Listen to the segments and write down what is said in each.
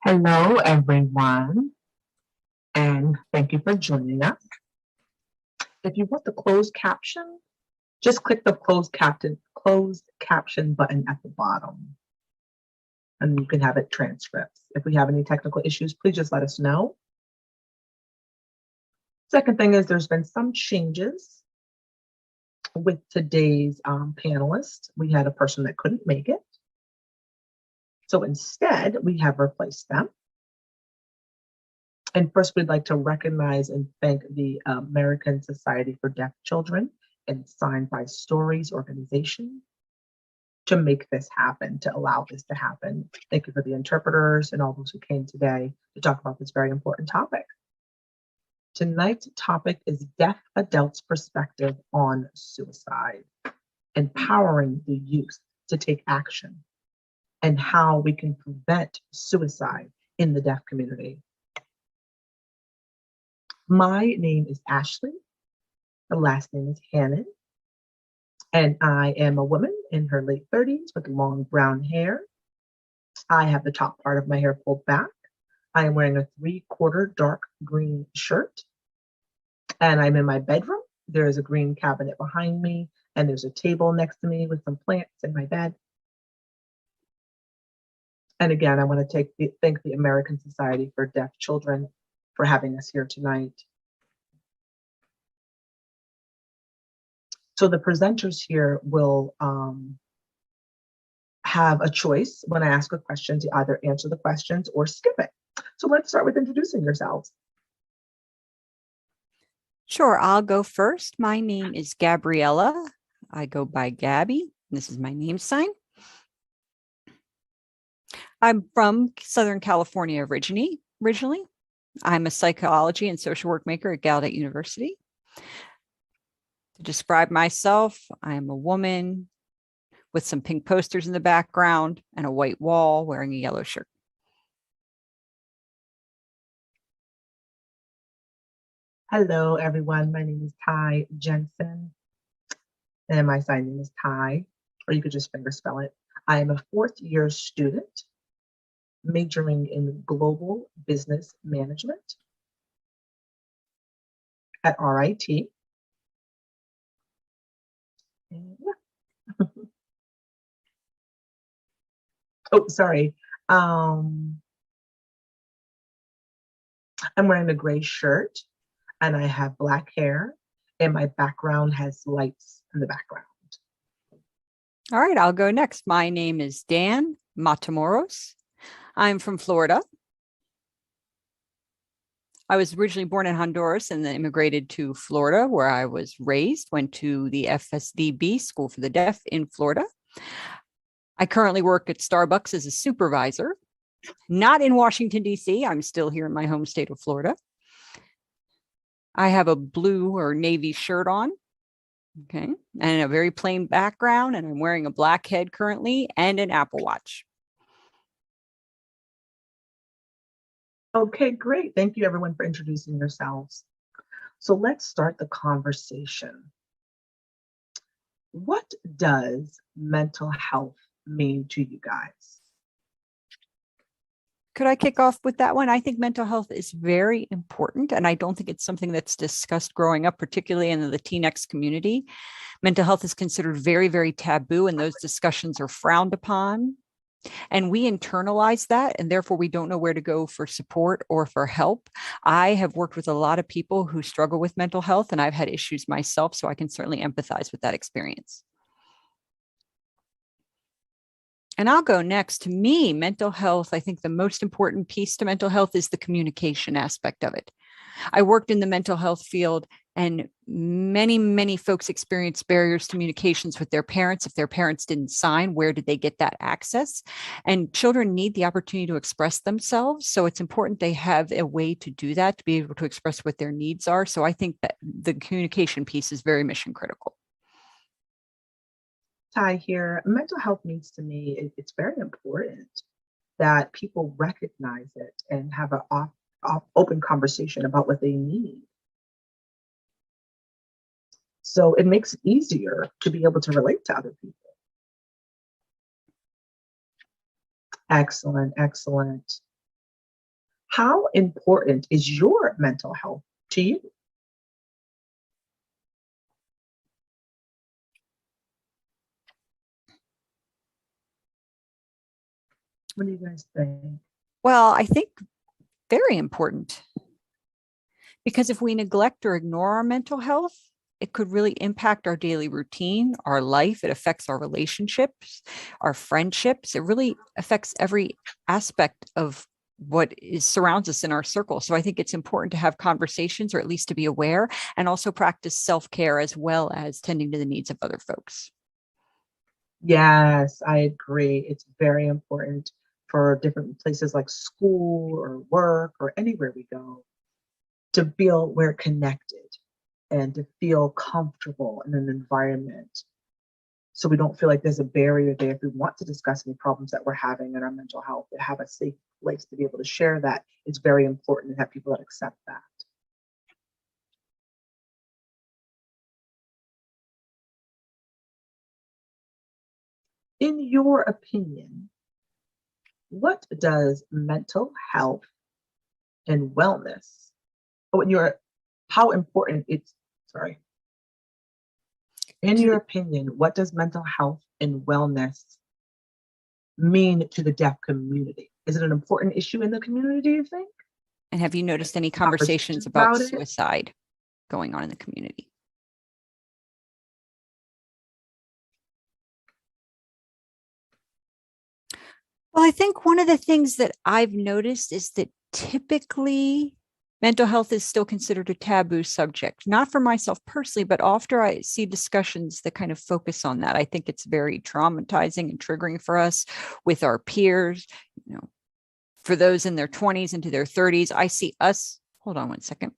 Hello, everyone, and thank you for joining us. If you want the closed caption, just click the closed caption button at the bottom, and you can have it transcripts. If we have any technical issues, please just let us know. Second thing is there's been some changes with today's panelist. We had a person that couldn't make it. So instead, we have replaced them. And first, we'd like to recognize and thank the American Society for Deaf Children and Signed by Stories organization to make this happen, to allow this to happen. Thank you for the interpreters and all those who came today to talk about this very important topic. Tonight's topic is Deaf Adults' Perspective on Suicide, empowering the youth to take action, and how we can prevent suicide in the deaf community. My name is Ashley. The last name is Hannon. And I am a woman in her late 30s with long brown hair. I have the top part of my hair pulled back. I am wearing a 3/4 dark green shirt. And I'm in my bedroom. There is a green cabinet behind me, and there's a table next to me with some plants in my bed. And again, I want to thank the American Society for Deaf Children for having us here tonight. So the presenters here will have a choice when I ask a question to either answer the questions or skip it. So let's start with introducing yourselves. Sure, I'll go first. My name is Gabriella. I go by Gabby. This is my name sign. I'm from Southern California originally. I'm a psychology and social work maker at Gallaudet University. To describe myself, I am a woman with some pink posters in the background and a white wall wearing a yellow shirt. Hello, everyone. My name is Ty Jensen, and my sign name is Ty, or you could just fingerspell it. I am a 4th-year student majoring in global business management at RIT. And yeah. Oh, sorry. I'm wearing a gray shirt and I have black hair, and my background has lights in the background. All right, I'll go next. My name is Dan Matamoros. I'm from Florida. I was originally born in Honduras and then immigrated to Florida, where I was raised, went to the FSDB, School for the Deaf in Florida. I currently work at Starbucks as a supervisor, not in Washington, D.C. I'm still here in my home state of Florida. I have a blue or navy shirt on, okay, and a very plain background, and I'm wearing a black head currently and an Apple Watch. Okay, great. Thank you, everyone, for introducing yourselves. So let's start the conversation. What does mental health mean to you guys? Could I kick off with that one? I think mental health is very important, and I don't think it's something that's discussed growing up, particularly in the Latinx community. Mental health is considered very, very taboo, and those discussions are frowned upon. And we internalize that, and therefore we don't know where to go for support or for help. I have worked with a lot of people who struggle with mental health, and I've had issues myself, so I can certainly empathize with that experience. And I'll go next. To me, mental health, I think the most important piece to mental health is the communication aspect of it. I worked in the mental health field, and many, many folks experience barriers to communications with their parents. If their parents didn't sign, where did they get that access? And children need the opportunity to express themselves. So it's important they have a way to do that, to be able to express what their needs are. So I think that the communication piece is very mission critical. Ty here. Mental health means to me, it's very important that people recognize it and have an open conversation about what they need. So it makes it easier to be able to relate to other people. Excellent, excellent. How important is your mental health to you? What do you guys think? Well, I think very important, because if we neglect or ignore our mental health, it could really impact our daily routine, our life. It affects our relationships, our friendships. It really affects every aspect of what is surrounds us in our circle. So I think it's important to have conversations, or at least to be aware, and also practice self-care as well as tending to the needs of other folks. Yes, I agree. It's very important for different places like school or work or anywhere we go to feel we're connected and to feel comfortable in an environment so we don't feel like there's a barrier there if we want to discuss any problems that we're having in our mental health, to have a safe place to be able to share that. It's very important to have people that accept that. In your opinion, what does mental health and wellness, oh, in your, how important it's, sorry, in To your the- opinion, what does mental health and wellness mean to the deaf community? Is it an important issue in the community, do you think? and have you noticed any conversations Conversations about about it? suicide going on in the community? Well, I think one of the things that I've noticed is that typically mental health is still considered a taboo subject, not for myself personally, but after I see discussions that kind of focus on that. I think it's very traumatizing and triggering for us with our peers, you know, for those in their 20s into their 30s. I see us, hold on one second,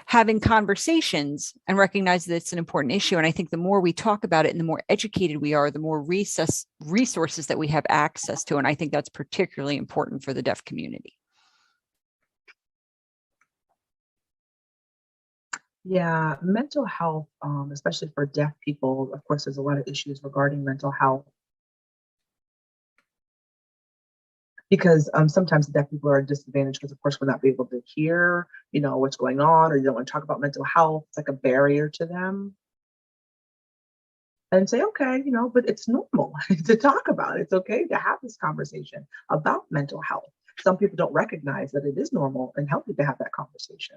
having conversations and recognize that it's an important issue. And I think the more we talk about it and the more educated we are, the more resources that we have access to. And I think that's particularly important for the deaf community. Yeah, mental health, especially for deaf people, of course, there's a lot of issues regarding mental health because sometimes the deaf people are disadvantaged because, of course, we're not be able to hear, what's going on, or you don't want to talk about mental health. It's like a barrier to them. And say, okay, but it's normal to talk about it. It's okay to have this conversation about mental health. Some people don't recognize that it is normal and healthy to have that conversation.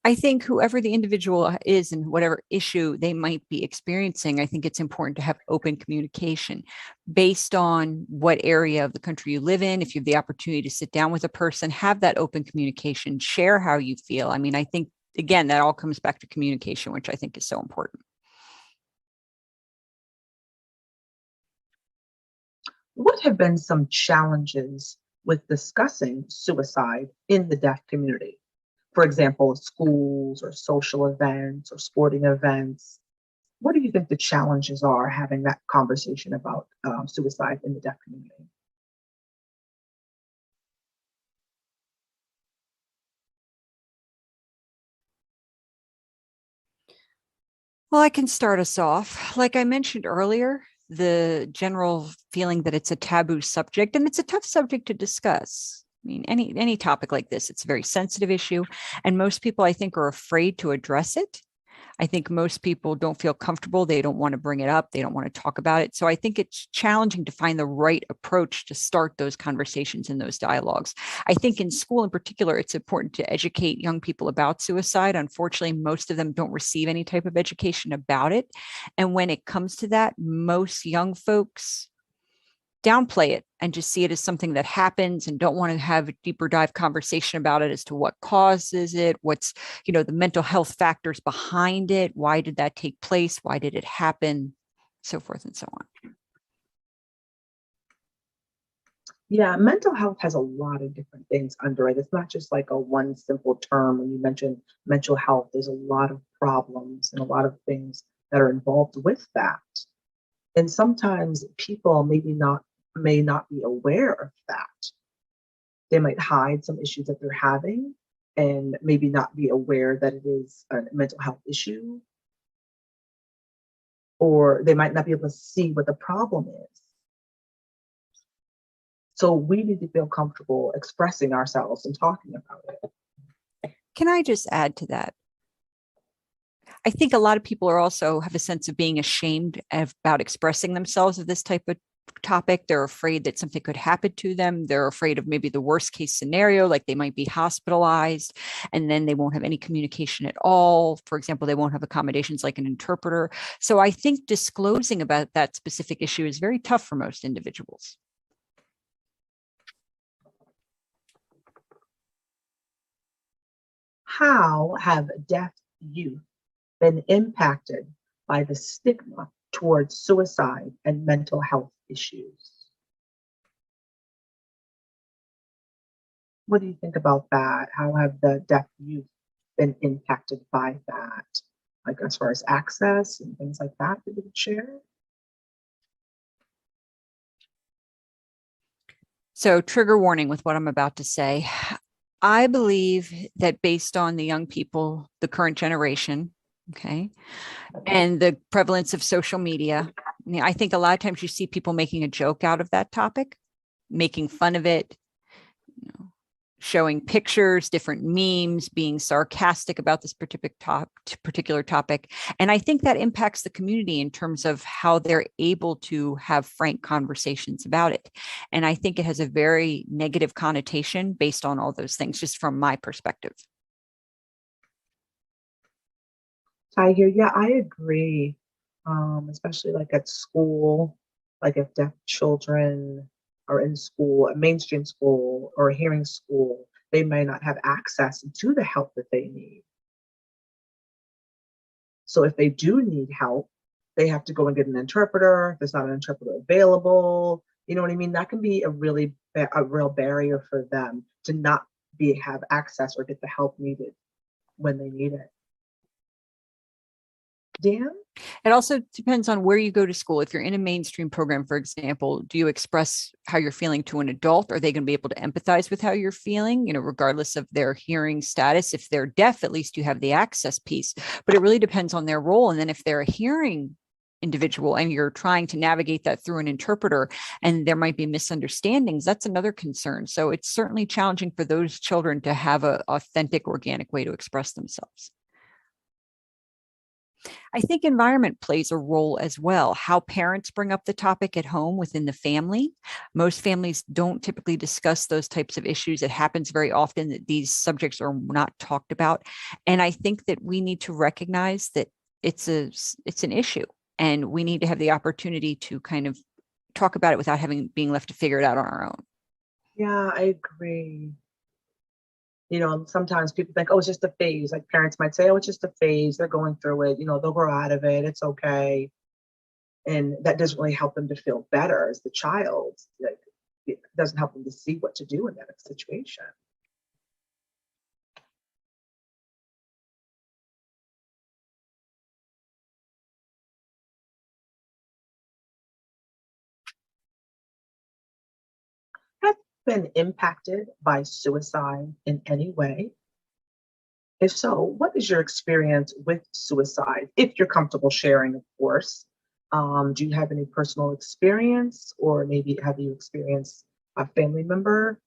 I think whoever the individual is and whatever issue they might be experiencing, I think it's important to have open communication based on what area of the country you live in. If you have the opportunity to sit down with a person, have that open communication, share how you feel. I mean, I think, again, that all comes back to communication, which I think is so important. What have been some challenges with discussing suicide in the deaf community? For example, schools or social events or sporting events. What do you think the challenges are having that conversation about suicide in the deaf community? Well, I can start us off. Like I mentioned earlier, the general feeling that it's a taboo subject, and it's a tough subject to discuss. I mean, any topic like this, it's a very sensitive issue, and most people, I think, are afraid to address it. I think most people don't feel comfortable. They don't want to bring it up. They don't want to talk about it. So I think it's challenging to find the right approach to start those conversations and those dialogues. I think in school in particular, it's important to educate young people about suicide. Unfortunately, most of them don't receive any type of education about it. And when it comes to that, most young folks downplay it and just see it as something that happens and don't want to have a deeper dive conversation about it as to what causes it, what's, the mental health factors behind it, why did that take place, why did it happen, so forth and so on. Yeah, mental health has a lot of different things under it. It's not just like a one simple term. When you mention mental health, there's a lot of problems and a lot of things that are involved with that. And sometimes people may not be aware of that. They might hide some issues that they're having and maybe not be aware that it is a mental health issue, or they might not be able to see what the problem is. So we need to feel comfortable expressing ourselves and talking about it. Can I just add to that? I think a lot of people are also have a sense of being ashamed about expressing themselves of this type of topic. They're afraid that something could happen to them. They're afraid of maybe the worst case scenario, like they might be hospitalized and then they won't have any communication at all. For example, they won't have accommodations like an interpreter. So I think disclosing about that specific issue is very tough for most individuals. How have deaf youth been impacted by the stigma towards suicide and mental health issues? What do you think about that? How have the deaf youth been impacted by that? Like as far as access and things like that you would share? So, trigger warning with what I'm about to say. I believe that based on the young people, the current generation, okay, and the prevalence of social media, I think a lot of times you see people making a joke out of that topic, making fun of it, showing pictures, different memes, being sarcastic about this particular topic. And I think that impacts the community in terms of how they're able to have frank conversations about it. And I think it has a very negative connotation based on all those things, just from my perspective. I hear, yeah, I agree. Especially like at school, like if deaf children are in school, a mainstream school or a hearing school, they may not have access to the help that they need. So if they do need help, they have to go and get an interpreter. If there's not an interpreter available, you know what I mean? That can be a real barrier for them to not have access or get the help needed when they need it. Dan? It also depends on where you go to school. If you're in a mainstream program, for example, do you express how you're feeling to an adult? Are they going to be able to empathize with how you're feeling, regardless of their hearing status? If they're deaf, at least you have the access piece, but it really depends on their role. And then if they're a hearing individual and you're trying to navigate that through an interpreter and there might be misunderstandings, that's another concern. So it's certainly challenging for those children to have an authentic, organic way to express themselves. I think environment plays a role as well. How parents bring up the topic at home within the family. Most families don't typically discuss those types of issues. It happens very often that these subjects are not talked about. And I think that we need to recognize that it's an issue and we need to have the opportunity to kind of talk about it without being left to figure it out on our own. Yeah, I agree. Sometimes people think, oh, it's just a phase. Like parents might say, oh, it's just a phase. They're going through it. They'll grow out of it. It's okay. And that doesn't really help them to feel better as the child. Like, it doesn't help them to see what to do in that situation. Have you been impacted by suicide in any way? If so, what is your experience with suicide? If you're comfortable sharing, of course. Do you have any personal experience, or maybe have you experienced a family member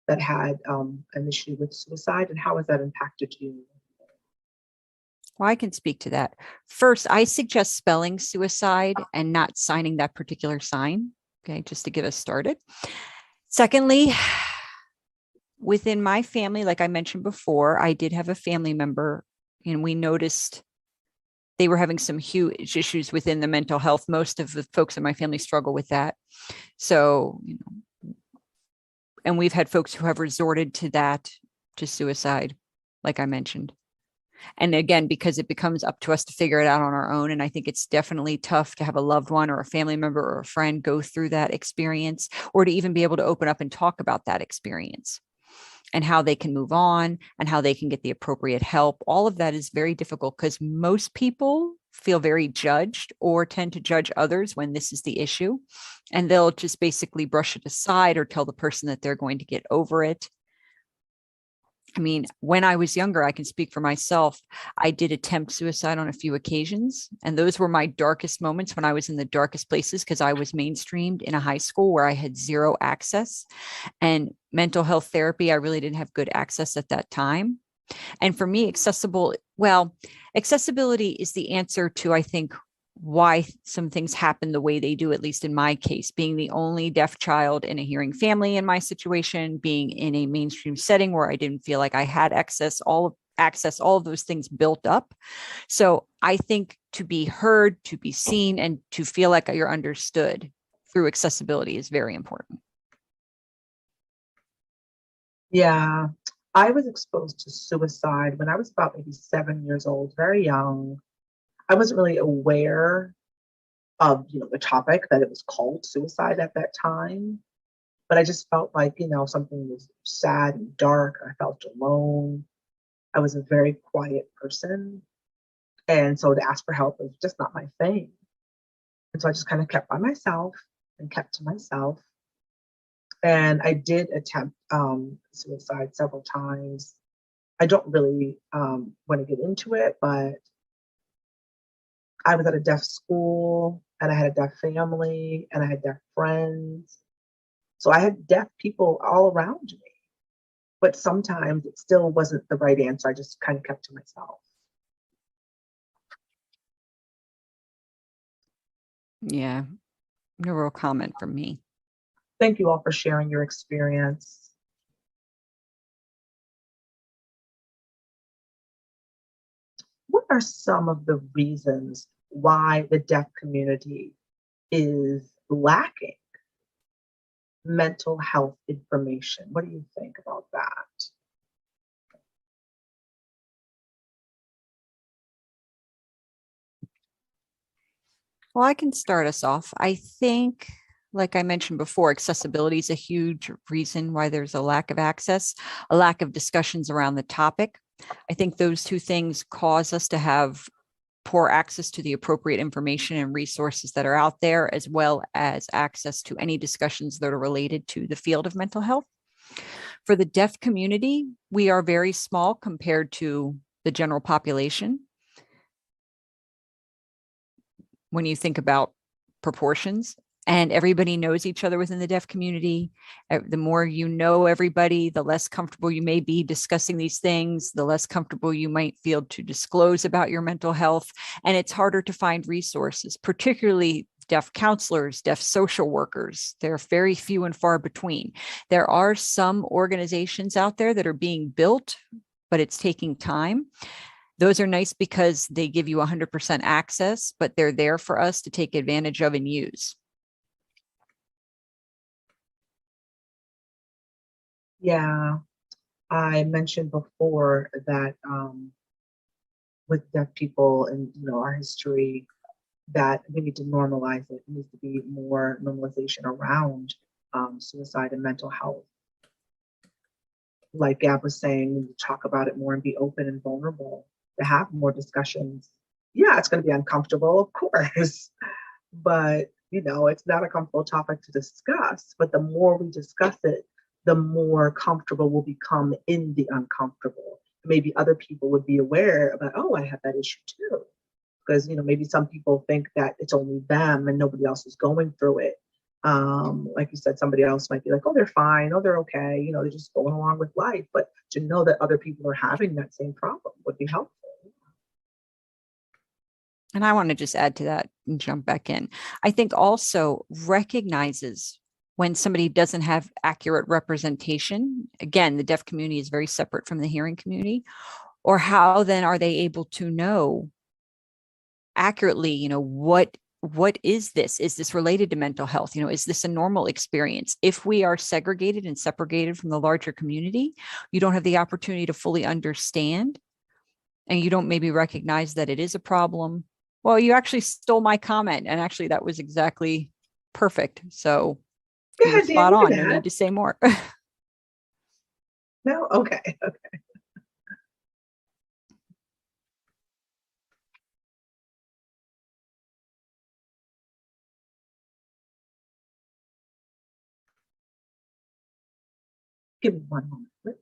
that had an issue with suicide, and how has that impacted you? Well, I can speak to that. First, I suggest spelling suicide and not signing that particular sign. Okay, just to get us started. Secondly, within my family, like I mentioned before, I did have a family member and we noticed they were having some huge issues within the mental health. Most of the folks in my family struggle with that. So, and we've had folks who have resorted to suicide, like I mentioned. And again, because it becomes up to us to figure it out on our own. And I think it's definitely tough to have a loved one or a family member or a friend go through that experience, or to even be able to open up and talk about that experience and how they can move on and how they can get the appropriate help. All of that is very difficult because most people feel very judged or tend to judge others when this is the issue. And they'll just basically brush it aside or tell the person that they're going to get over it. I mean, when I was younger, I can speak for myself. I did attempt suicide on a few occasions. And those were my darkest moments when I was in the darkest places because I was mainstreamed in a high school where I had zero access. And mental health therapy, I really didn't have good access at that time. And for me, accessibility is the answer to, I think, why some things happen the way they do, at least in my case, being the only deaf child in a hearing family in my situation, being in a mainstream setting where I didn't feel like I had all of those things built up. So I think to be heard, to be seen, and to feel like you're understood through accessibility is very important. Yeah, I was exposed to suicide when I was about maybe 7 years old, very young. I wasn't really aware of, the topic that it was called suicide at that time, but I just felt like, something was sad and dark. I felt alone. I was a very quiet person. And so to ask for help was just not my thing. And so I just kind of kept by myself and kept to myself. And I did attempt suicide several times. I don't really want to get into it, but I was at a deaf school and I had a deaf family and I had deaf friends. So I had deaf people all around me, but sometimes it still wasn't the right answer. I just kind of kept to myself. Yeah, no real comment from me. Thank you all for sharing your experience. What are some of the reasons why the deaf community is lacking mental health information? What do you think about that? Well, I can start us off. I think, like I mentioned before, accessibility is a huge reason why there's a lack of access, a lack of discussions around the topic. I think those two things cause us to have poor access to the appropriate information and resources that are out there, as well as access to any discussions that are related to the field of mental health. For the deaf community, we are very small compared to the general population. When you think about proportions, and everybody knows each other within the deaf community. The more you know everybody, the less comfortable you may be discussing these things, the less comfortable you might feel to disclose about your mental health. And it's harder to find resources, particularly deaf counselors, deaf social workers. They're very few and far between. There are some organizations out there that are being built, but it's taking time. Those are nice because they give you 100% access, but they're there for us to take advantage of and use. Yeah, I mentioned before that with deaf people and our history, that we need to normalize it. There needs to be more normalization around suicide and mental health. Like Gab was saying, we need to talk about it more and be open and vulnerable, to have more discussions. Yeah, it's going to be uncomfortable, of course, but it's not a comfortable topic to discuss. But the more we discuss it, the more comfortable we'll become in the uncomfortable. Maybe other people would be aware about, oh, I have that issue too. Because maybe some people think that it's only them and nobody else is going through it. Like you said, somebody else might be like, oh, they're fine, oh, they're okay, they're just going along with life. But to know that other people are having that same problem would be helpful. And I want to just add to that and jump back in. I think also recognizes when somebody doesn't have accurate representation. Again, the deaf community is very separate from the hearing community. Or how then are they able to know accurately, what is this? Is this related to mental health? Is this a normal experience? If we are segregated and separated from the larger community, you don't have the opportunity to fully understand, and you don't maybe recognize that it is a problem. Well, you actually stole my comment, and actually that was exactly perfect. So Go you were ahead, Dan, spot you can on. You need add. to say more. No? Okay. Okay. Give me one moment, please.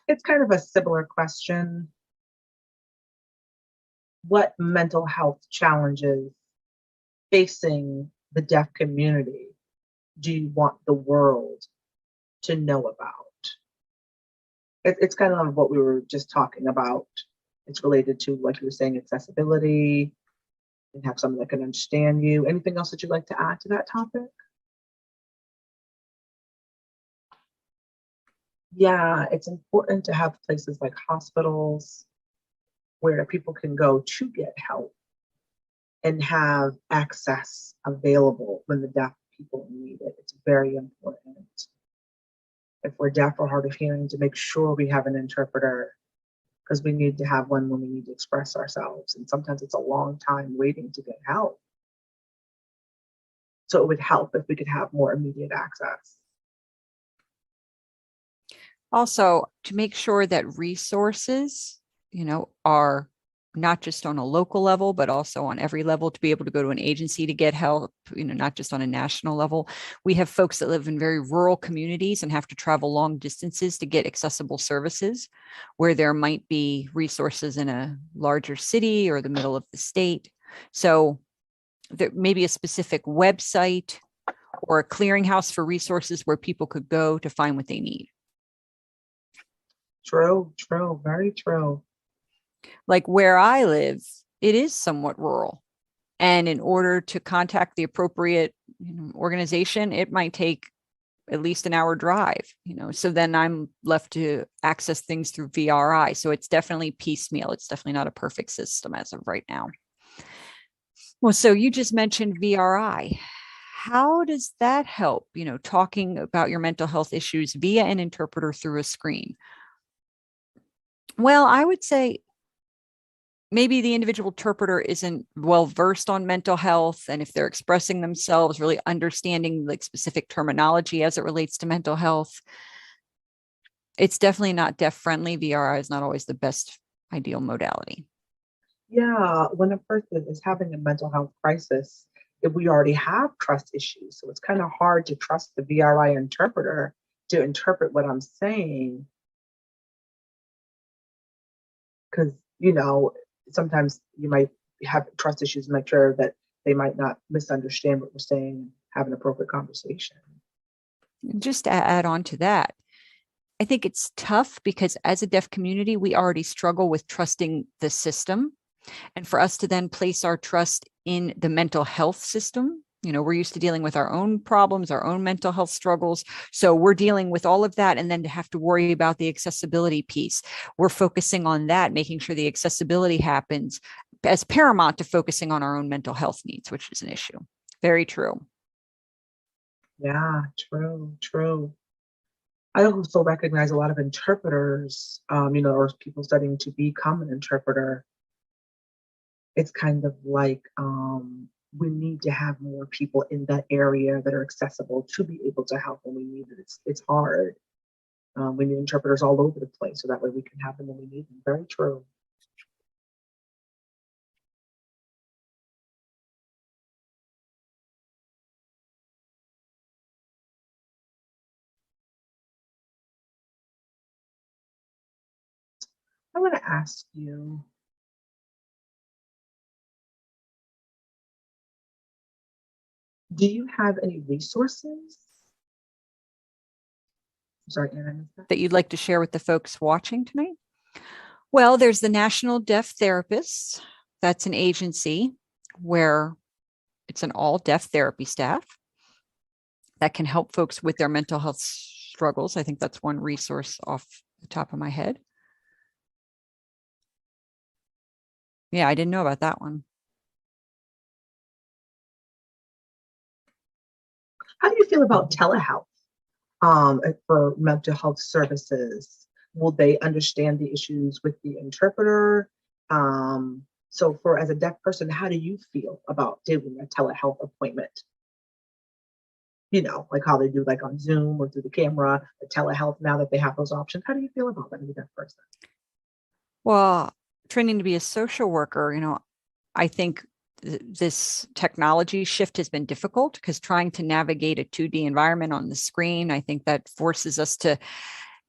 It's kind of a similar question. What mental health challenges facing the deaf community do you want the world to know about? It's kind of what we were just talking about. It's related to, like you were saying, accessibility and have someone that can understand you. Anything else that you'd like to add to that topic? Yeah, it's important to have places like hospitals where people can go to get help and have access available when the deaf people need it. It's very important. If we're deaf or hard of hearing, to make sure we have an interpreter, because we need to have one when we need to express ourselves. And sometimes it's a long time waiting to get help. So it would help if we could have more immediate access. Also, to make sure that resources, are not just on a local level, but also on every level, to be able to go to an agency to get help, not just on a national level. We have folks that live in very rural communities and have to travel long distances to get accessible services, where there might be resources in a larger city or the middle of the state. So there may be a specific website or a clearinghouse for resources where people could go to find what they need. True, very true. Like where I live, it is somewhat rural. And in order to contact the appropriate organization, it might take at least an hour drive, so then I'm left to access things through VRI. So it's definitely piecemeal. It's definitely not a perfect system as of right now. Well, so you just mentioned VRI. How does that help, talking about your mental health issues via an interpreter through a screen? Well, I would say maybe the individual interpreter isn't well versed on mental health, and if they're expressing themselves, really understanding like specific terminology as it relates to mental health, it's definitely not deaf friendly. VRI is not always the best ideal modality. Yeah, when a person is having a mental health crisis, if we already have trust issues, so it's kind of hard to trust the VRI interpreter to interpret what I'm saying, because sometimes you might have trust issues, make sure that they might not misunderstand what we're saying and have an appropriate conversation. Just to add on to that, I think it's tough because as a deaf community, we already struggle with trusting the system. And for us to then place our trust in the mental health system, we're used to dealing with our own problems, our own mental health struggles. So we're dealing with all of that. And then to have to worry about the accessibility piece, we're focusing on that, making sure the accessibility happens as paramount to focusing on our own mental health needs, which is an issue. Very true. Yeah, true. I also recognize a lot of interpreters, or people studying to become an interpreter. It's kind of like we need to have more people in that area that are accessible to be able to help when we need it. It's hard. We need interpreters all over the place, so that way we can have them when we need them. Very true. I want to ask you, do you have any resources? Sorry, Anna. That you'd like to share with the folks watching tonight? Well, there's the National Deaf Therapists. That's an agency where it's an all deaf therapy staff that can help folks with their mental health struggles. I think that's one resource off the top of my head. Yeah, I didn't know about that one. How do you feel about telehealth for mental health services? Will they understand the issues with the interpreter? So as a deaf person, how do you feel about doing a telehealth appointment? Like how they do like on Zoom or through the camera, the telehealth, now that they have those options. How do you feel about that as a deaf person? Well, training to be a social worker, I think this technology shift has been difficult because trying to navigate a 2D environment on the screen, I think that forces us to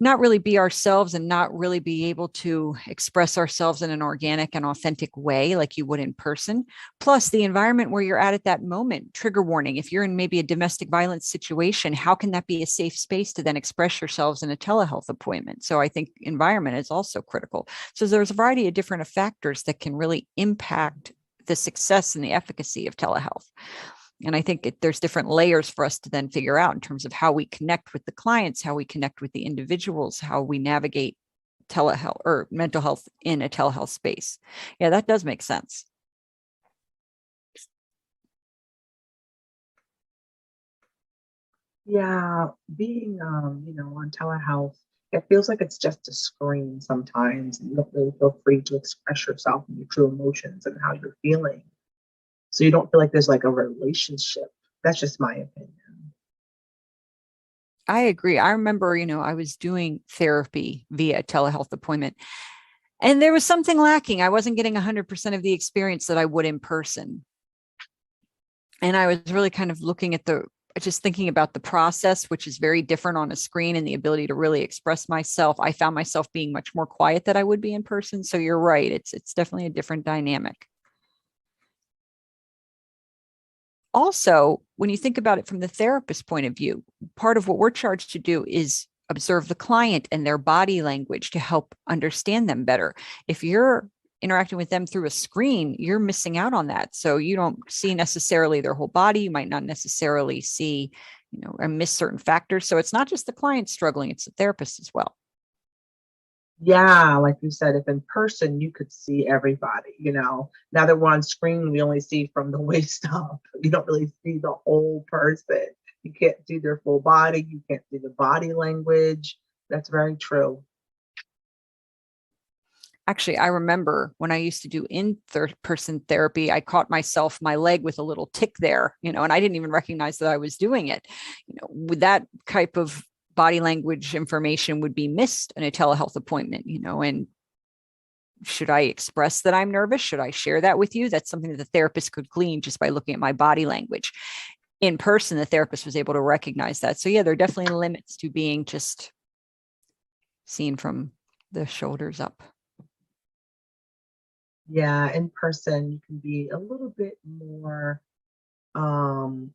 not really be ourselves and not really be able to express ourselves in an organic and authentic way like you would in person. Plus, the environment where you're at that moment, trigger warning. If you're in maybe a domestic violence situation, how can that be a safe space to then express yourselves in a telehealth appointment? So I think environment is also critical. So there's a variety of different factors that can really impact the success and the efficacy of telehealth. And I think there's different layers for us to then figure out in terms of how we connect with the clients, how we connect with the individuals, how we navigate telehealth or mental health in a telehealth space. Yeah, that does make sense. Yeah, being on telehealth, it feels like it's just a screen sometimes. You don't really feel free to express yourself and your true emotions and how you're feeling. So you don't feel like there's like a relationship. That's just my opinion. I agree. I remember, I was doing therapy via telehealth appointment, and there was something lacking. I wasn't getting 100% of the experience that I would in person. And I was really kind of looking at just thinking about the process, which is very different on a screen, and the ability to really express myself. I found myself being much more quiet than I would be in person. So you're right. It's definitely a different dynamic. Also, when you think about it from the therapist point of view, part of what we're charged to do is observe the client and their body language to help understand them better. If you're interacting with them through a screen, you're missing out on that. So you don't see necessarily their whole body. You might not necessarily see, or miss certain factors. So it's not just the client struggling, it's the therapist as well. Yeah, like you said, if in person you could see everybody, now that we're on screen, we only see from the waist up. You don't really see the whole person. You can't see their full body. You can't see the body language. That's very true. Actually, I remember when I used to do in third person therapy, I caught myself, my leg with a little tick there, and I didn't even recognize that I was doing it. With that type of body language information would be missed in a telehealth appointment, and should I express that I'm nervous? Should I share that with you? That's something that the therapist could glean just by looking at my body language. In person, the therapist was able to recognize that. So yeah, there are definitely limits to being just seen from the shoulders up. Yeah, in person, you can be a little bit more um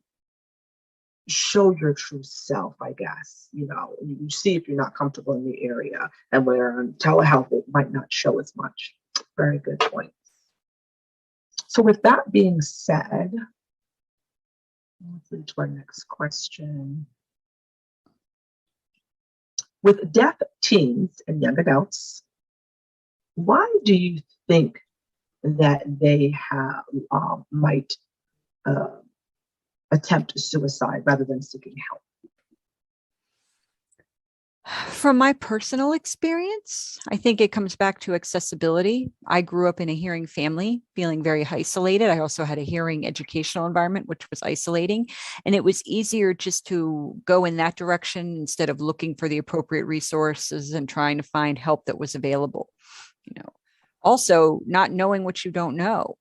show your true self, I guess. You see if you're not comfortable in the area, and where on telehealth it might not show as much. Very good point. So with that being said, let's move to our next question. With deaf teens and young adults, why do you think that they have might uh, attempt suicide rather than seeking help? From my personal experience, I think it comes back to accessibility. I grew up in a hearing family, feeling very isolated. I also had a hearing educational environment, which was isolating. And it was easier just to go in that direction instead of looking for the appropriate resources and trying to find help that was available. Also, not knowing what you don't know,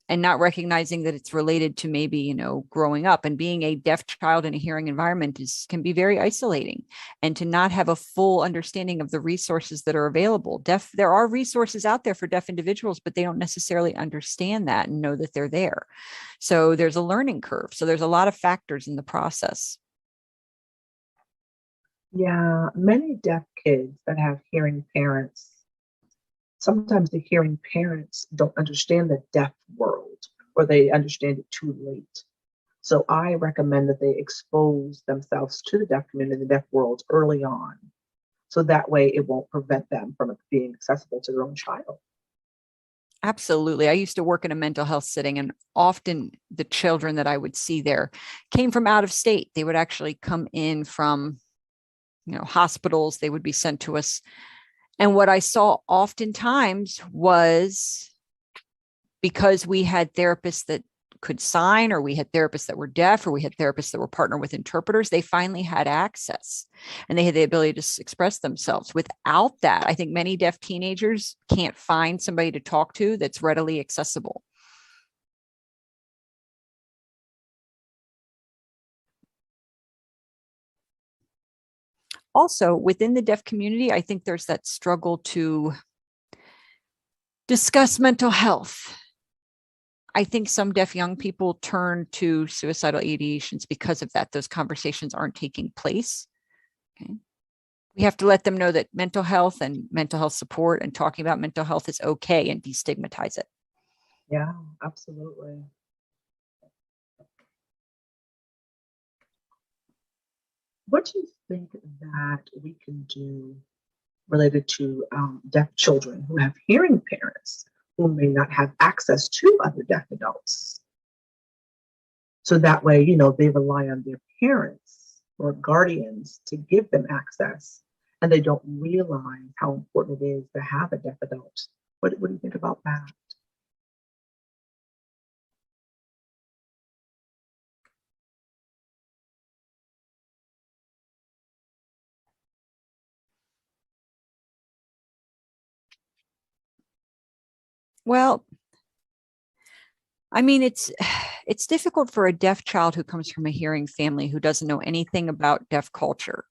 and not recognizing that it's related to maybe, growing up, and being a deaf child in a hearing environment can be very isolating, and to not have a full understanding of the resources that are available. There are resources out there for deaf individuals, but they don't necessarily understand that and know that they're there. So there's a learning curve. So there's a lot of factors in the process. Yeah, many deaf kids that have hearing parents, sometimes the hearing parents don't understand the deaf world, or they understand it too late. So I recommend that they expose themselves to the deaf community, the deaf world early on. So that way it won't prevent them from being accessible to their own child. Absolutely. I used to work in a mental health setting, and often the children that I would see there came from out of state. They would actually come in from, hospitals. They would be sent to us. And what I saw oftentimes was, because we had therapists that could sign, or we had therapists that were deaf, or we had therapists that were partnered with interpreters, they finally had access and they had the ability to express themselves. Without that, I think many deaf teenagers can't find somebody to talk to that's readily accessible. Also, within the deaf community, I think there's that struggle to discuss mental health. I think some deaf young people turn to suicidal ideations because of that. Those conversations aren't taking place. Okay. We have to let them know that mental health and mental health support and talking about mental health is okay and destigmatize it. Yeah, absolutely. What do you think that we can do related to deaf children who have hearing parents who may not have access to other deaf adults? So that way, they rely on their parents or guardians to give them access, and they don't realize how important it is to have a deaf adult. What do you think about that? Well, I mean, it's difficult for a deaf child who comes from a hearing family who doesn't know anything about deaf culture,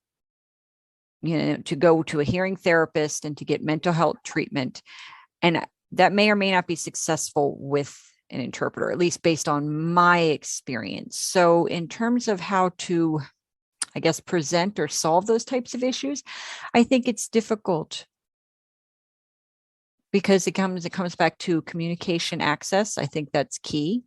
to go to a hearing therapist and to get mental health treatment. And that may or may not be successful with an interpreter, at least based on my experience. So in terms of how to, I guess, present or solve those types of issues, I think it's difficult because it comes back to communication access. I think that's key.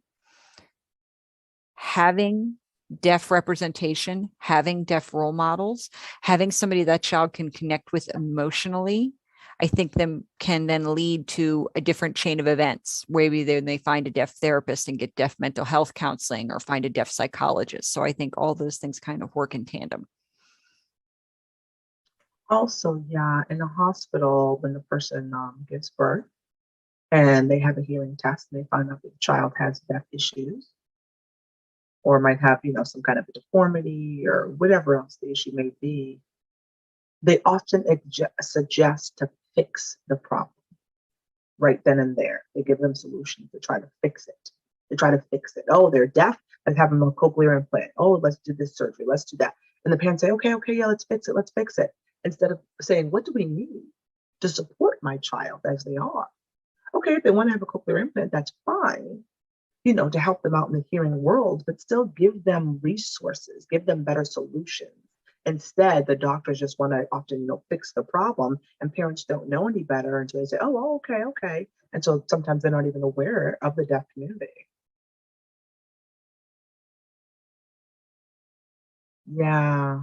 Having deaf representation, having deaf role models, having somebody that child can connect with emotionally, I think them can then lead to a different chain of events. Maybe they find a deaf therapist and get deaf mental health counseling or find a deaf psychologist. So I think all those things kind of work in tandem. Also, yeah, in a hospital, when the person gives birth and they have a hearing test and they find out that the child has deaf issues or might have, some kind of a deformity or whatever else the issue may be, they often suggest to fix the problem right then and there. They give them solutions to try to fix it. They try to fix it. Oh, they're deaf. Let's have them a cochlear implant. Oh, let's do this surgery. Let's do that. And the parents say, okay, yeah, let's fix it. Let's fix it. Instead of saying, what do we need to support my child as they are? Okay, if they want to have a cochlear implant, that's fine, to help them out in the hearing world, but still give them resources, give them better solutions. Instead, the doctors just want to often, fix the problem, and parents don't know any better until they say, oh, okay. And so sometimes they're not even aware of the deaf community. Yeah,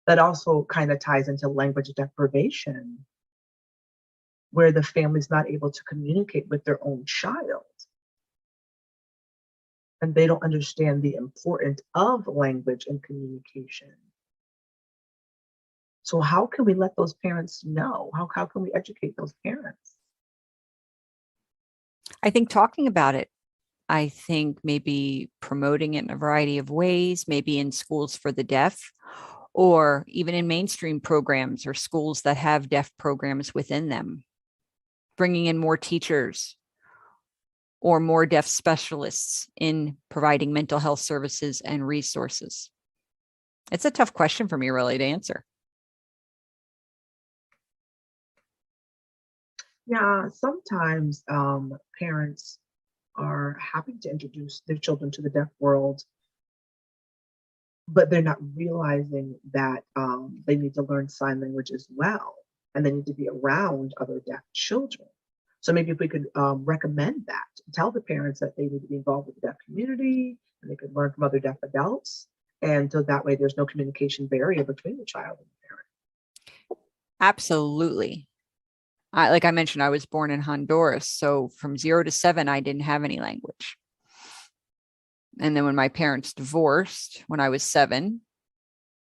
that also kind of ties into language deprivation, where the family's not able to communicate with their own child and they don't understand the importance of language and communication. So how can we let those parents know? How can we educate those parents? I think talking about it, I think maybe promoting it in a variety of ways, maybe in schools for the deaf, or even in mainstream programs or schools that have deaf programs within them, bringing in more teachers or more deaf specialists in providing mental health services and resources. It's a tough question for me really to answer. Yeah, sometimes parents are happy to introduce their children to the deaf world, but they're not realizing that they need to learn sign language as well, and they need to be around other deaf children. So maybe if we could recommend that, tell the parents that they need to be involved with the deaf community, and they could learn from other deaf adults, and so that way there's no communication barrier between the child and the parent. Absolutely. Like I mentioned, I was born in Honduras. So from 0 to 7, I didn't have any language. And then when my parents divorced, when I was 7,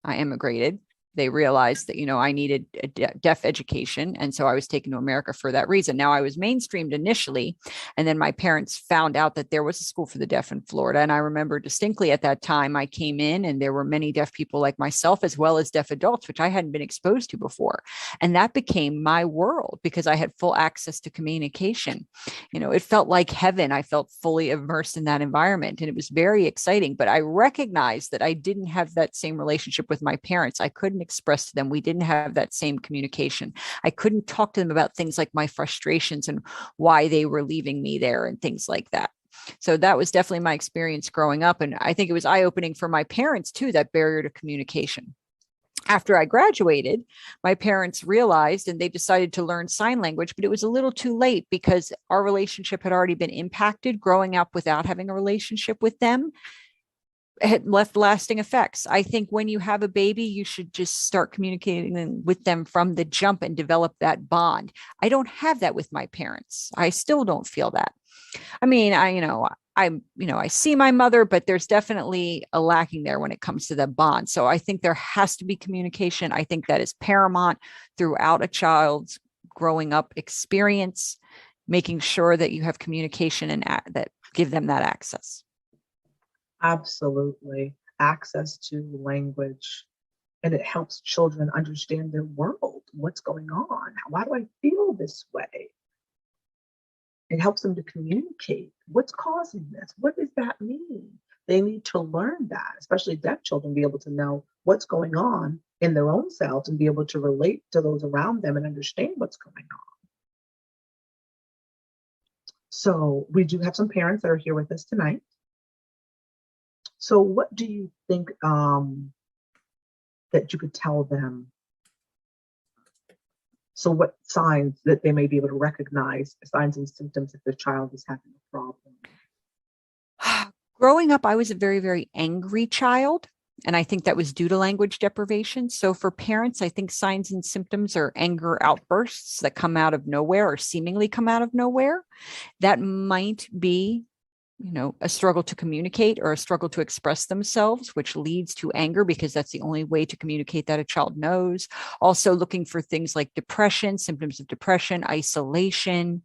I immigrated. They realized that, I needed a deaf education. And so I was taken to America for that reason. Now I was mainstreamed initially. And then my parents found out that there was a school for the deaf in Florida. And I remember distinctly at that time, I came in and there were many deaf people like myself, as well as deaf adults, which I hadn't been exposed to before. And that became my world because I had full access to communication. It felt like heaven. I felt fully immersed in that environment and it was very exciting. But I recognized that I didn't have that same relationship with my parents. I couldn't express to them. We didn't have that same communication. I couldn't talk to them about things like my frustrations and why they were leaving me there and things like that. So that was definitely my experience growing up. And I think it was eye-opening for my parents too, that barrier to communication. After I graduated, my parents realized and they decided to learn sign language, but it was a little too late because our relationship had already been impacted. Growing up without having a relationship with them had left lasting effects. I think when you have a baby, you should just start communicating with them from the jump and develop that bond. I don't have that with my parents. I still don't feel that. I mean, I see my mother, but there's definitely a lacking there when it comes to the bond. So I think there has to be communication. I think that is paramount throughout a child's growing up experience, making sure that you have communication and that give them that access. Absolutely. Access to language, and it helps children understand their world. What's going on? Why do I feel this way? It helps them to communicate. What's causing this? What does that mean? They need to learn that, especially deaf children, be able to know what's going on in their own selves and be able to relate to those around them and understand what's going on. So we do have some parents that are here with us tonight. So what do you think that you could tell them? So what signs that they may be able to recognize, signs and symptoms if their child is having a problem? Growing up, I was a very, very angry child. And I think that was due to language deprivation. So for parents, I think signs and symptoms are anger outbursts that come out of nowhere or seemingly come out of nowhere. That might be a struggle to communicate or a struggle to express themselves, which leads to anger because that's the only way to communicate that a child knows. Also looking for things like depression, symptoms of depression, isolation,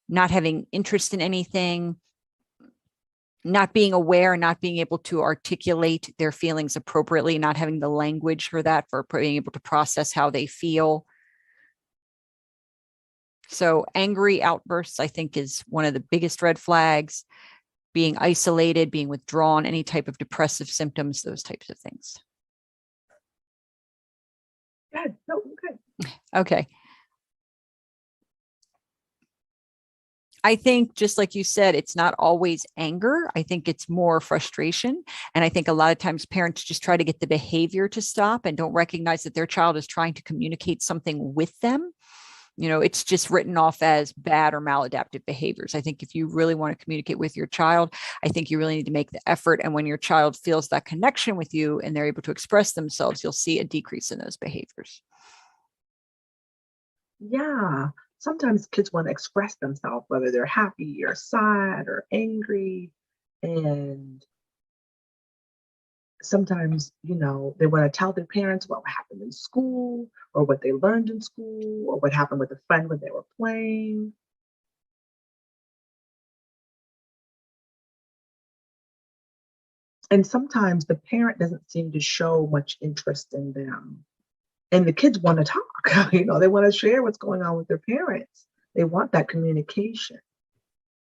not having interest in anything, not being aware, not being able to articulate their feelings appropriately, not having the language for that, for being able to process how they feel. So angry outbursts, I think, is one of the biggest red flags. Being isolated, being withdrawn, any type of depressive symptoms, those types of things. Good. No, okay. Okay. I think, just like you said, it's not always anger. I think it's more frustration. And I think a lot of times parents just try to get the behavior to stop and don't recognize that their child is trying to communicate something with them. It's just written off as bad or maladaptive behaviors. I think if you really want to communicate with your child, I think you really need to make the effort. And when your child feels that connection with you and they're able to express themselves, you'll see a decrease in those behaviors. Yeah. Sometimes kids want to express themselves, whether they're happy or sad or angry. And sometimes, they want to tell their parents what happened in school or what they learned in school or what happened with a friend when they were playing. And sometimes the parent doesn't seem to show much interest in them. And the kids want to talk, they want to share what's going on with their parents. They want that communication.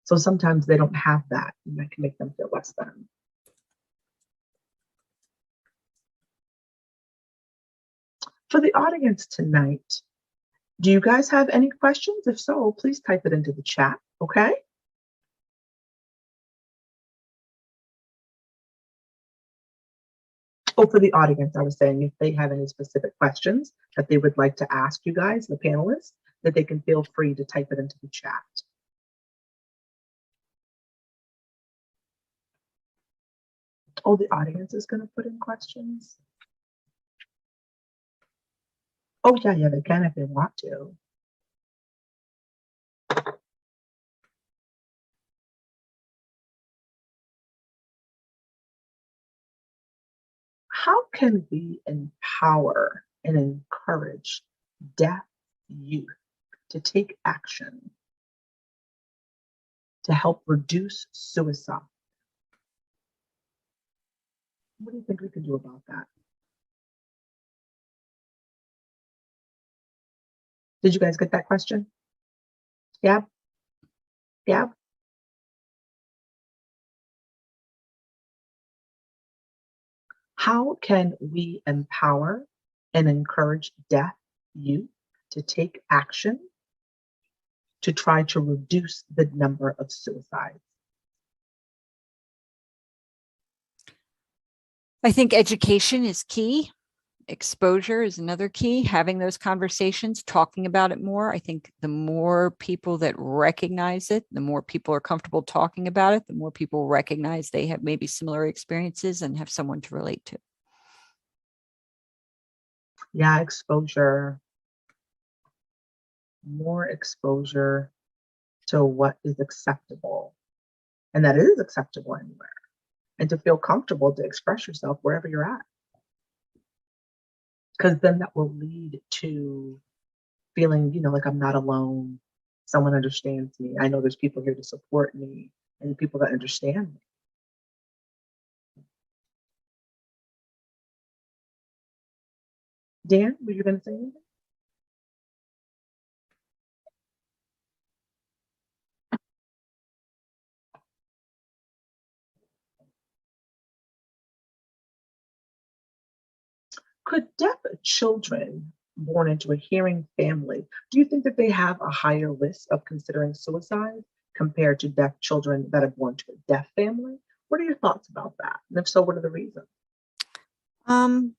So sometimes they don't have that, and that can make them feel less than. For the audience tonight, do you guys have any questions? If so, please type it into the chat, okay? Oh, for the audience, I was saying if they have any specific questions that they would like to ask you guys, the panelists, that they can feel free to type it into the chat. Oh, the audience is going to put in questions? Oh, yeah, they can if they want to. How can we empower and encourage deaf youth to take action to help reduce suicide? What do you think we can do about that? Did you guys get that question? Yeah? Yeah? How can we empower and encourage deaf youth to take action to try to reduce the number of suicides? I think education is key. Exposure is another key. Having those conversations, talking about it more. I think the more people that recognize it, the more people are comfortable talking about it, the more people recognize they have maybe similar experiences and have someone to relate to. Yeah, exposure, more exposure to what is acceptable and that it is acceptable anywhere, and to feel comfortable to express yourself wherever you're at. Because then that will lead to feeling, like I'm not alone. Someone understands me. I know there's people here to support me and people that understand me. Dan, were you going to say anything? Could deaf children born into a hearing family, do you think that they have a higher risk of considering suicide compared to deaf children that are born to a deaf family? What are your thoughts about that? And if so, what are the reasons? Um,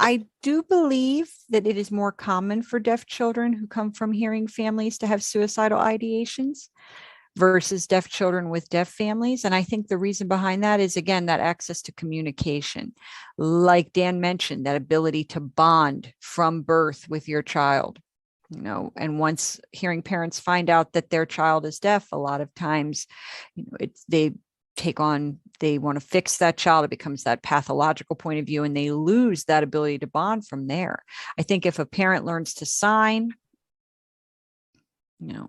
I do believe that it is more common for deaf children who come from hearing families to have suicidal ideations versus deaf children with deaf families. And I think the reason behind that is, again, that access to communication. Like Dan mentioned, that ability to bond from birth with your child. And once hearing parents find out that their child is deaf, a lot of times, they want to fix that child. It becomes that pathological point of view, and they lose that ability to bond from there. I think if a parent learns to sign,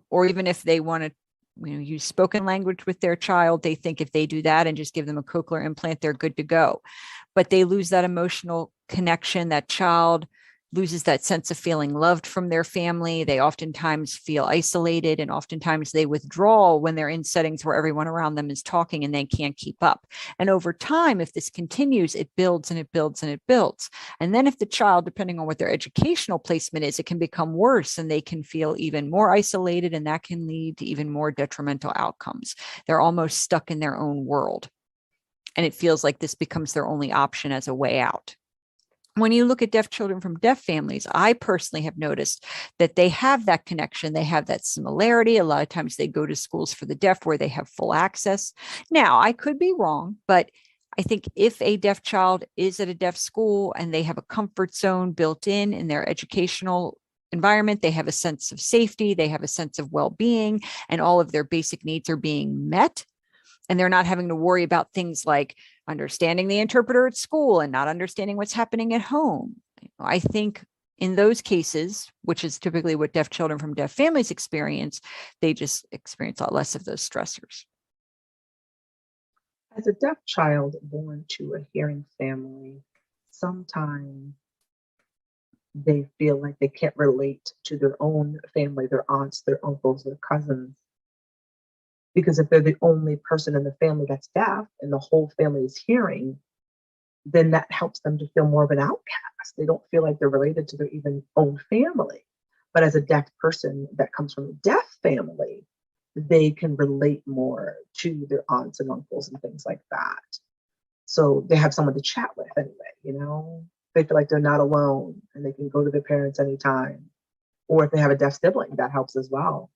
or even if they want to use spoken language with their child, they think if they do that and just give them a cochlear implant, they're good to go. But they lose that emotional connection. That child loses that sense of feeling loved from their family. They oftentimes feel isolated, and oftentimes they withdraw when they're in settings where everyone around them is talking and they can't keep up. And over time, if this continues, it builds and it builds and it builds. And then if the child, depending on what their educational placement is, it can become worse and they can feel even more isolated, and that can lead to even more detrimental outcomes. They're almost stuck in their own world. And it feels like this becomes their only option as a way out. When you look at deaf children from deaf families, I personally have noticed that they have that connection. They have that similarity. A lot of times they go to schools for the deaf where they have full access. Now, I could be wrong, but I think if a deaf child is at a deaf school and they have a comfort zone built in their educational environment, they have a sense of safety, they have a sense of well-being, and all of their basic needs are being met, and they're not having to worry about things like understanding the interpreter at school and not understanding what's happening at home. I think in those cases, which is typically what deaf children from deaf families experience, they just experience a lot less of those stressors. As a deaf child born to a hearing family, sometimes they feel like they can't relate to their own family, their aunts, their uncles, their cousins, because if they're the only person in the family that's deaf and the whole family is hearing, then that helps them to feel more of an outcast. They don't feel like they're related to their even own family. But as a deaf person that comes from a deaf family, they can relate more to their aunts and uncles and things like that. So they have someone to chat with anyway. They feel like they're not alone and they can go to their parents anytime. Or if they have a deaf sibling, that helps as well.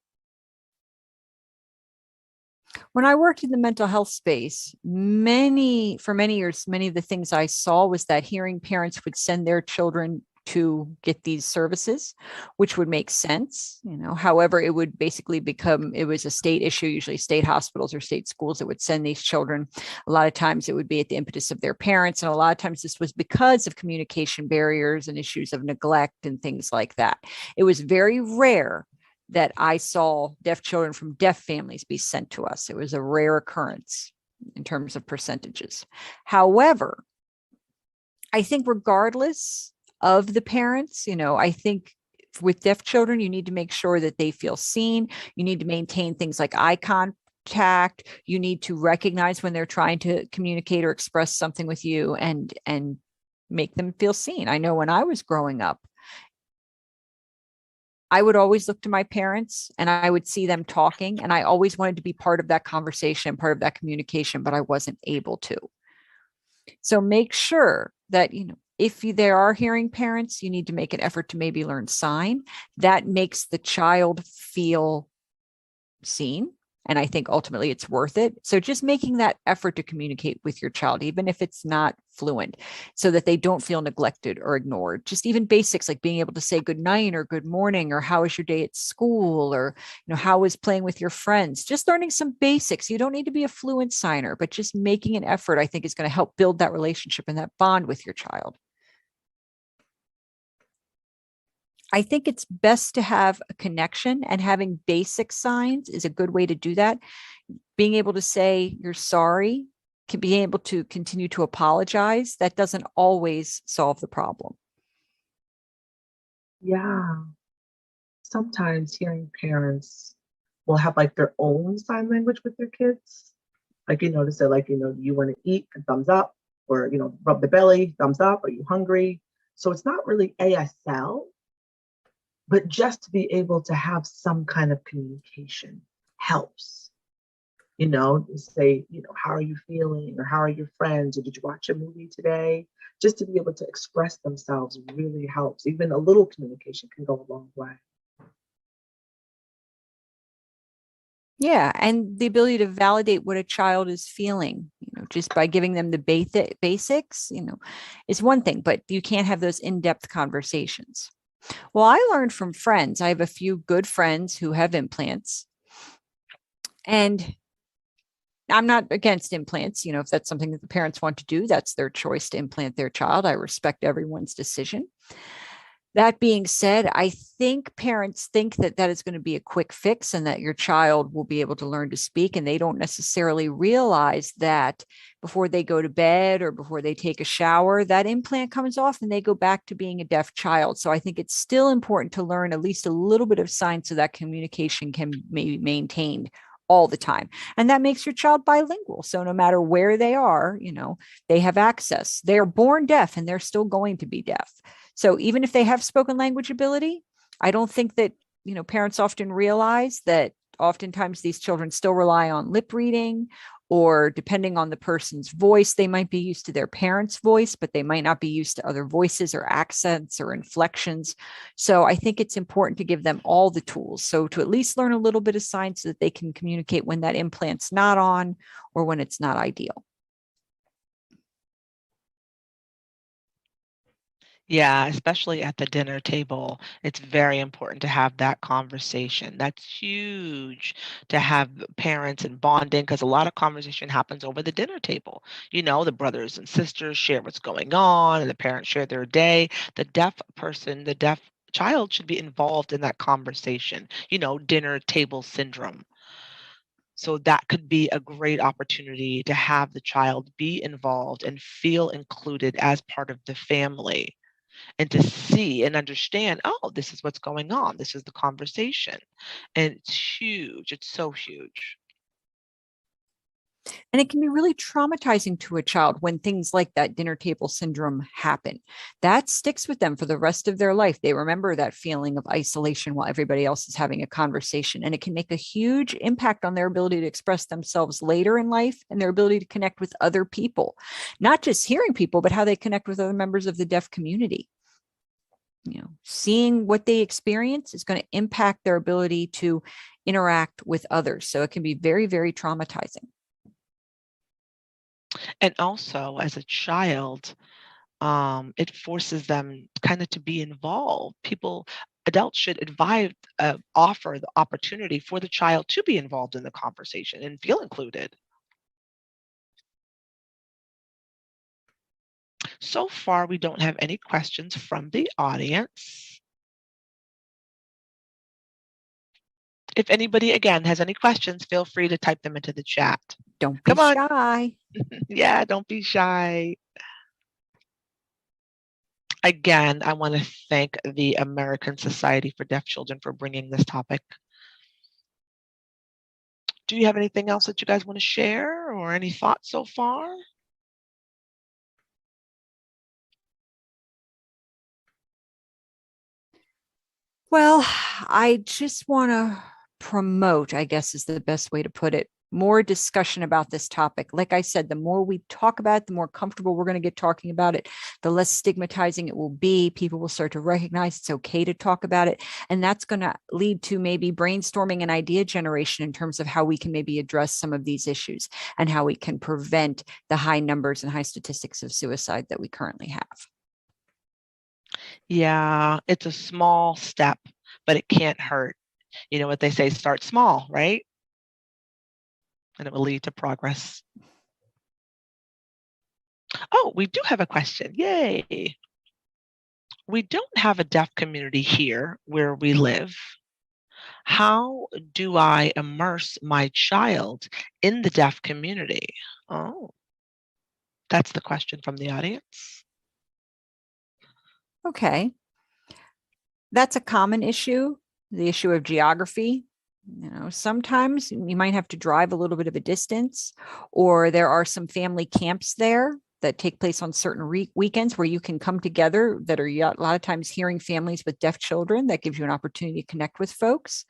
When I worked in the mental health space, for many years, many of the things I saw was that hearing parents would send their children to get these services, which would make sense. However, it would basically it was a state issue, usually state hospitals or state schools that would send these children. A lot of times it would be at the impetus of their parents. And a lot of times this was because of communication barriers and issues of neglect and things like that. It was very rare that I saw deaf children from deaf families be sent to us. It was a rare occurrence in terms of percentages. However, I think regardless of the parents, I think with deaf children, you need to make sure that they feel seen. You need to maintain things like eye contact. You need to recognize when they're trying to communicate or express something with you and make them feel seen. I know when I was growing up, I would always look to my parents and I would see them talking, and I always wanted to be part of that conversation, part of that communication, but I wasn't able to. So make sure that, if there are hearing parents, you need to make an effort to maybe learn sign. That makes the child feel seen. And I think ultimately it's worth it. So just making that effort to communicate with your child, even if it's not fluent, so that they don't feel neglected or ignored. Just even basics like being able to say good night or good morning, or how was your day at school, or how was playing with your friends. Just learning some basics. You don't need to be a fluent signer, but just making an effort, I think, is going to help build that relationship and that bond with your child. I think it's best to have a connection, and having basic signs is a good way to do that. Being able to say you're sorry, can be able to continue to apologize. That doesn't always solve the problem. Yeah. Sometimes hearing parents will have like their own sign language with their kids. Like, to say, like, you want to eat, and thumbs up, or, rub the belly, thumbs up, are you hungry? So it's not really ASL, but just to be able to have some kind of communication helps. To say, how are you feeling, or how are your friends, or did you watch a movie today? Just to be able to express themselves really helps. Even a little communication can go a long way. Yeah, and the ability to validate what a child is feeling, just by giving them the basics, is one thing, but you can't have those in-depth conversations. Well, I learned from friends. I have a few good friends who have implants, and I'm not against implants. If that's something that the parents want to do, that's their choice to implant their child. I respect everyone's decision. That being said, I think parents think that that is going to be a quick fix and that your child will be able to learn to speak. And they don't necessarily realize that before they go to bed or before they take a shower, that implant comes off and they go back to being a deaf child. So I think it's still important to learn at least a little bit of signs so that communication can be maintained all the time. And that makes your child bilingual. So no matter where they are, they have access. They are born deaf and they're still going to be deaf. So even if they have spoken language ability, I don't think that, parents often realize that oftentimes these children still rely on lip reading, or depending on the person's voice, they might be used to their parents' voice, but they might not be used to other voices or accents or inflections. So I think it's important to give them all the tools. So to at least learn a little bit of signs so that they can communicate when that implant's not on or when it's not ideal. Yeah, especially at the dinner table, it's very important to have that conversation. That's huge to have parents and bonding, because a lot of conversation happens over the dinner table. The brothers and sisters share what's going on, and the parents share their day. The deaf person, the deaf child should be involved in that conversation, dinner table syndrome. So that could be a great opportunity to have the child be involved and feel included as part of the family, and to see and understand, oh, this is what's going on. This is the conversation. And it's huge. It's so huge. And it can be really traumatizing to a child when things like that dinner table syndrome happen. That sticks with them for the rest of their life. They remember that feeling of isolation while everybody else is having a conversation. And it can make a huge impact on their ability to express themselves later in life and their ability to connect with other people, not just hearing people, but how they connect with other members of the deaf community. Seeing what they experience is going to impact their ability to interact with others. So it can be very, very traumatizing. And also, as a child, it forces them kind of to be involved. Adults should offer the opportunity for the child to be involved in the conversation and feel included. So far, we don't have any questions from the audience. If anybody, again, has any questions, feel free to type them into the chat. Don't be Come on. shy. Yeah, don't be shy. Again, I want to thank the American Society for Deaf Children for bringing this topic. Do you have anything else that you guys want to share, or any thoughts so far? Well, I just want to promote, I guess is the best way to put it, more discussion about this topic. Like I said, the more we talk about it, the more comfortable we're going to get talking about it, the less stigmatizing it will be. People will start to recognize it's okay to talk about it. And that's going to lead to maybe brainstorming and idea generation in terms of how we can maybe address some of these issues and how we can prevent the high numbers and high statistics of suicide that we currently have. Yeah, it's a small step, but it can't hurt. You know what they say, start small, right? And it will lead to progress. Oh, we do have a question. Yay. We don't have a deaf community here where we live. How do I immerse my child in the deaf community? Oh, that's the question from the audience. Okay. That's a common issue, the issue of geography. Sometimes you might have to drive a little bit of a distance, or there are some family camps there that take place on certain weekends where you can come together that are a lot of times hearing families with deaf children. That gives you an opportunity to connect with folks.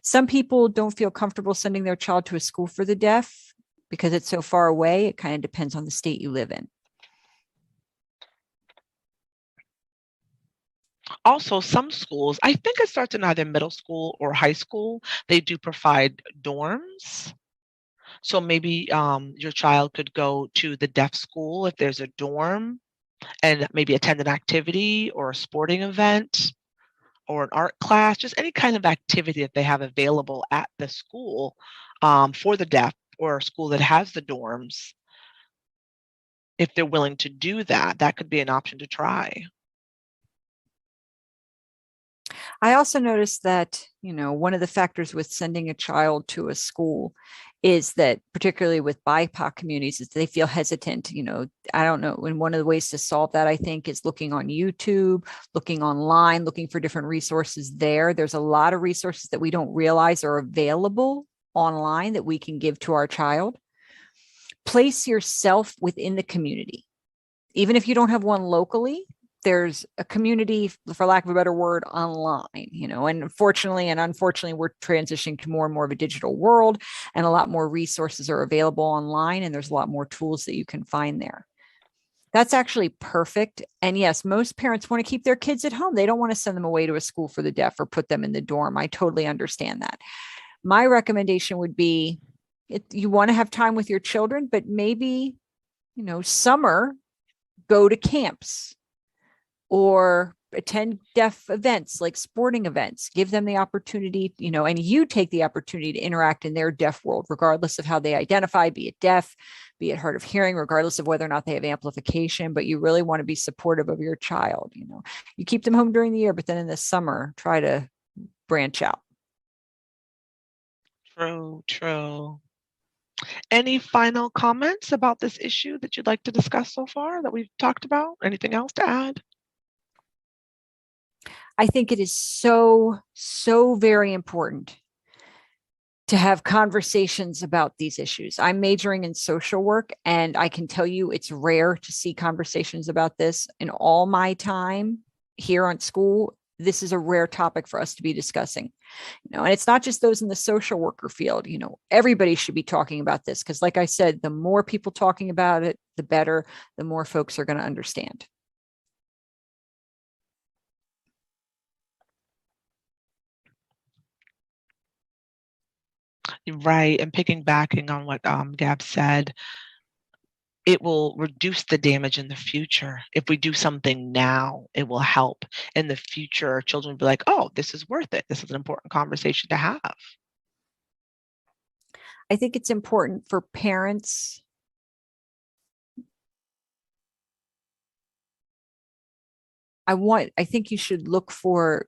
Some people don't feel comfortable sending their child to a school for the deaf because it's so far away. It kind of depends on the state you live in. Also, some schools, I think it starts in either middle school or high school, they do provide dorms. So maybe your child could go to the deaf school if there's a dorm and maybe attend an activity or a sporting event or an art class, just any kind of activity that they have available at the school for the deaf or a school that has the dorms. If they're willing to do that, that could be an option to try. I also noticed that, one of the factors with sending a child to a school is that, particularly with BIPOC communities, is they feel hesitant. I don't know. And one of the ways to solve that, I think, is looking on YouTube, looking online, looking for different resources there. There's a lot of resources that we don't realize are available online that we can give to our child. Place yourself within the community. Even if you don't have one locally, there's a community, for lack of a better word, online, and unfortunately, we're transitioning to more and more of a digital world, and a lot more resources are available online, and there's a lot more tools that you can find there. That's actually perfect. And yes, most parents want to keep their kids at home. They don't want to send them away to a school for the deaf or put them in the dorm. I totally understand that. My recommendation would be, you want to have time with your children, but maybe, summer, go to camps or attend deaf events like sporting events. Give them the opportunity, and you take the opportunity to interact in their deaf world, regardless of how they identify, be it deaf, be it hard of hearing, regardless of whether or not they have amplification. But you really want to be supportive of your child. You keep them home during the year, but then in the summer, try to branch out. True. Any final comments about this issue that you'd like to discuss so far that we've talked about? Anything else to add? I think it is so, so very important to have conversations about these issues. I'm majoring in social work, and I can tell you it's rare to see conversations about this. In all my time here on school, this is a rare topic for us to be discussing. And it's not just those in the social worker field. Everybody should be talking about this because, like I said, the more people talking about it, the better, the more folks are going to understand. Right. And piggybacking on what Gab said, it will reduce the damage in the future. If we do something now, it will help in the future. Children will be like, oh, this is worth it. This is an important conversation to have. I think it's important for parents I think you should look for,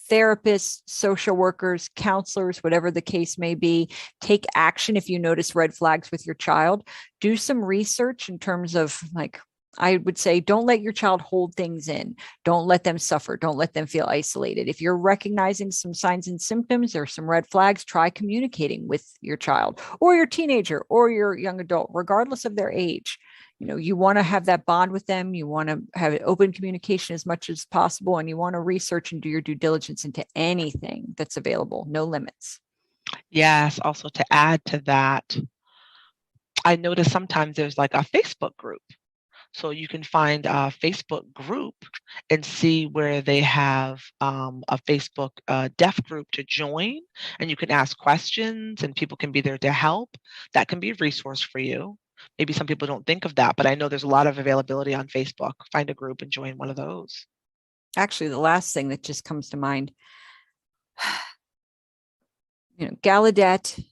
therapists, social workers, counselors, whatever the case may be. Take action if you notice red flags with your child. Do some research in terms of, I would say, don't let your child hold things in. Don't let them suffer. Don't let them feel isolated. If you're recognizing some signs and symptoms or some red flags, try communicating with your child or your teenager or your young adult, regardless of their age. You want to have that bond with them. You want to have open communication as much as possible, and you want to research and do your due diligence into anything that's available. No limits. Yes. Also, to add to that, I notice sometimes there's like a Facebook group. So you can find a Facebook group and see where they have a Facebook deaf group to join, and you can ask questions and people can be there to help. That can be a resource for you. Maybe some people don't think of that, but I know there's a lot of availability on Facebook. Find a group and join one of those. Actually, the last thing that just comes to mind, Gallaudet,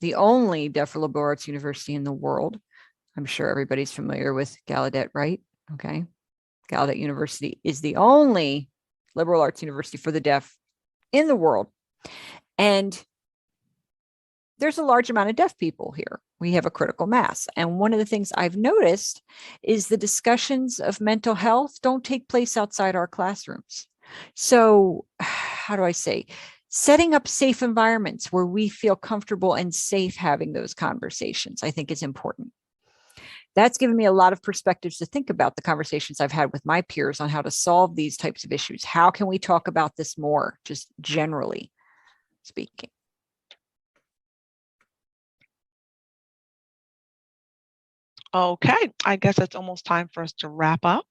the only deaf liberal arts university in the world. I'm sure everybody's familiar with Gallaudet, right? Okay. Gallaudet University is the only liberal arts university for the deaf in the world. And there's a large amount of deaf people here. We have a critical mass. And one of the things I've noticed is the discussions of mental health don't take place outside our classrooms. So, how do I say? Setting up safe environments where we feel comfortable and safe having those conversations, I think, is important. That's given me a lot of perspectives to think about the conversations I've had with my peers on how to solve these types of issues. How can we talk about this more, just generally speaking? Okay, I guess it's almost time for us to wrap up.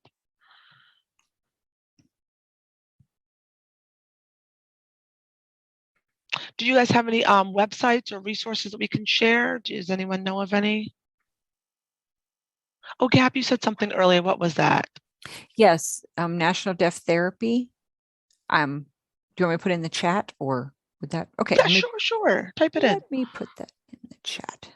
Do you guys have any websites or resources that we can share? Does anyone know of any? Oh, Gab, you said something earlier. What was that? Yes, National Deaf Therapy. Do you want me to put it in the chat, or would that? Okay, Yeah, sure. Type it in. Let me put that in the chat.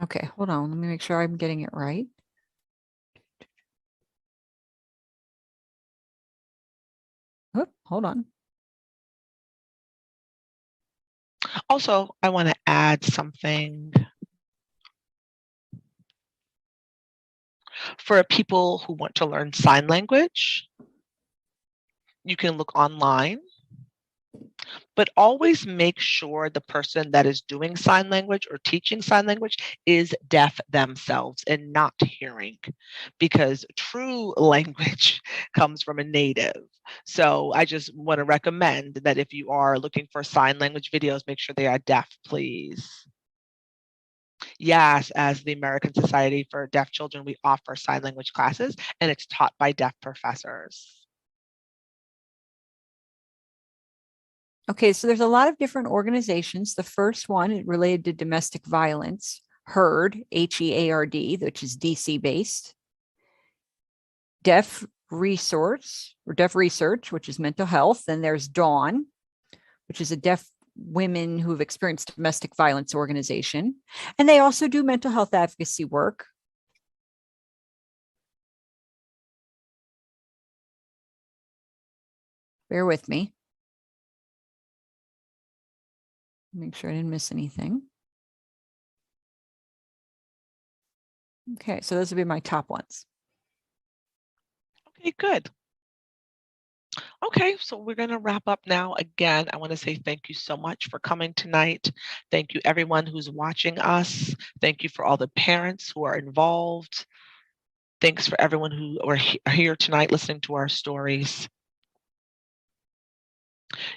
Okay, hold on. Let me make sure I'm getting it right. Oh, hold on. Also, I want to add something for people who want to learn sign language. You can look online, but always make sure the person that is doing sign language or teaching sign language is deaf themselves and not hearing, because true language comes from a native. So I just want to recommend that if you are looking for sign language videos, make sure they are deaf, please. Yes, as the American Society for Deaf Children, we offer sign language classes, and it's taught by deaf professors. Okay, so there's a lot of different organizations. The first one related to domestic violence, HEARD, HEARD, which is DC based. Deaf Resource, which is mental health. Then there's Dawn, which is a deaf women who have experienced domestic violence organization. And they also do mental health advocacy work. Bear with me. Make sure I didn't miss anything. Okay, so those would be my top ones. Okay, good. Okay, so we're going to wrap up now. Again, I want to say thank you so much for coming tonight. Thank you, everyone who's watching us. Thank you for all the parents who are involved. Thanks for everyone who are here tonight listening to our stories.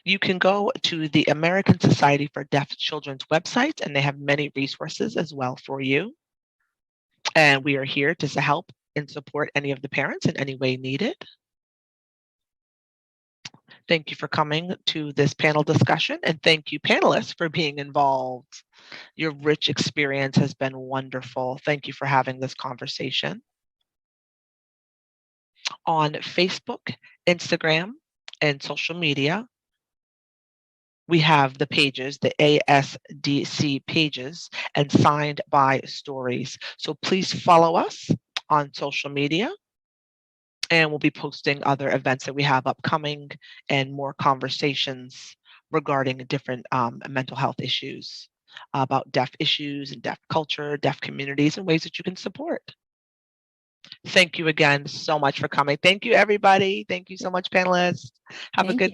You can go to the American Society for Deaf Children's website, and they have many resources as well for you. And we are here to help and support any of the parents in any way needed. Thank you for coming to this panel discussion, and thank you, panelists, for being involved. Your rich experience has been wonderful. Thank you for having this conversation. On Facebook, Instagram, and social media, we have the pages, the ASDC pages, and Signed by Stories. So please follow us on social media, and we'll be posting other events that we have upcoming and more conversations regarding different mental health issues, about deaf issues and deaf culture, deaf communities, and ways that you can support. Thank you again so much for coming. Thank you, everybody. Thank you so much, panelists. Have a good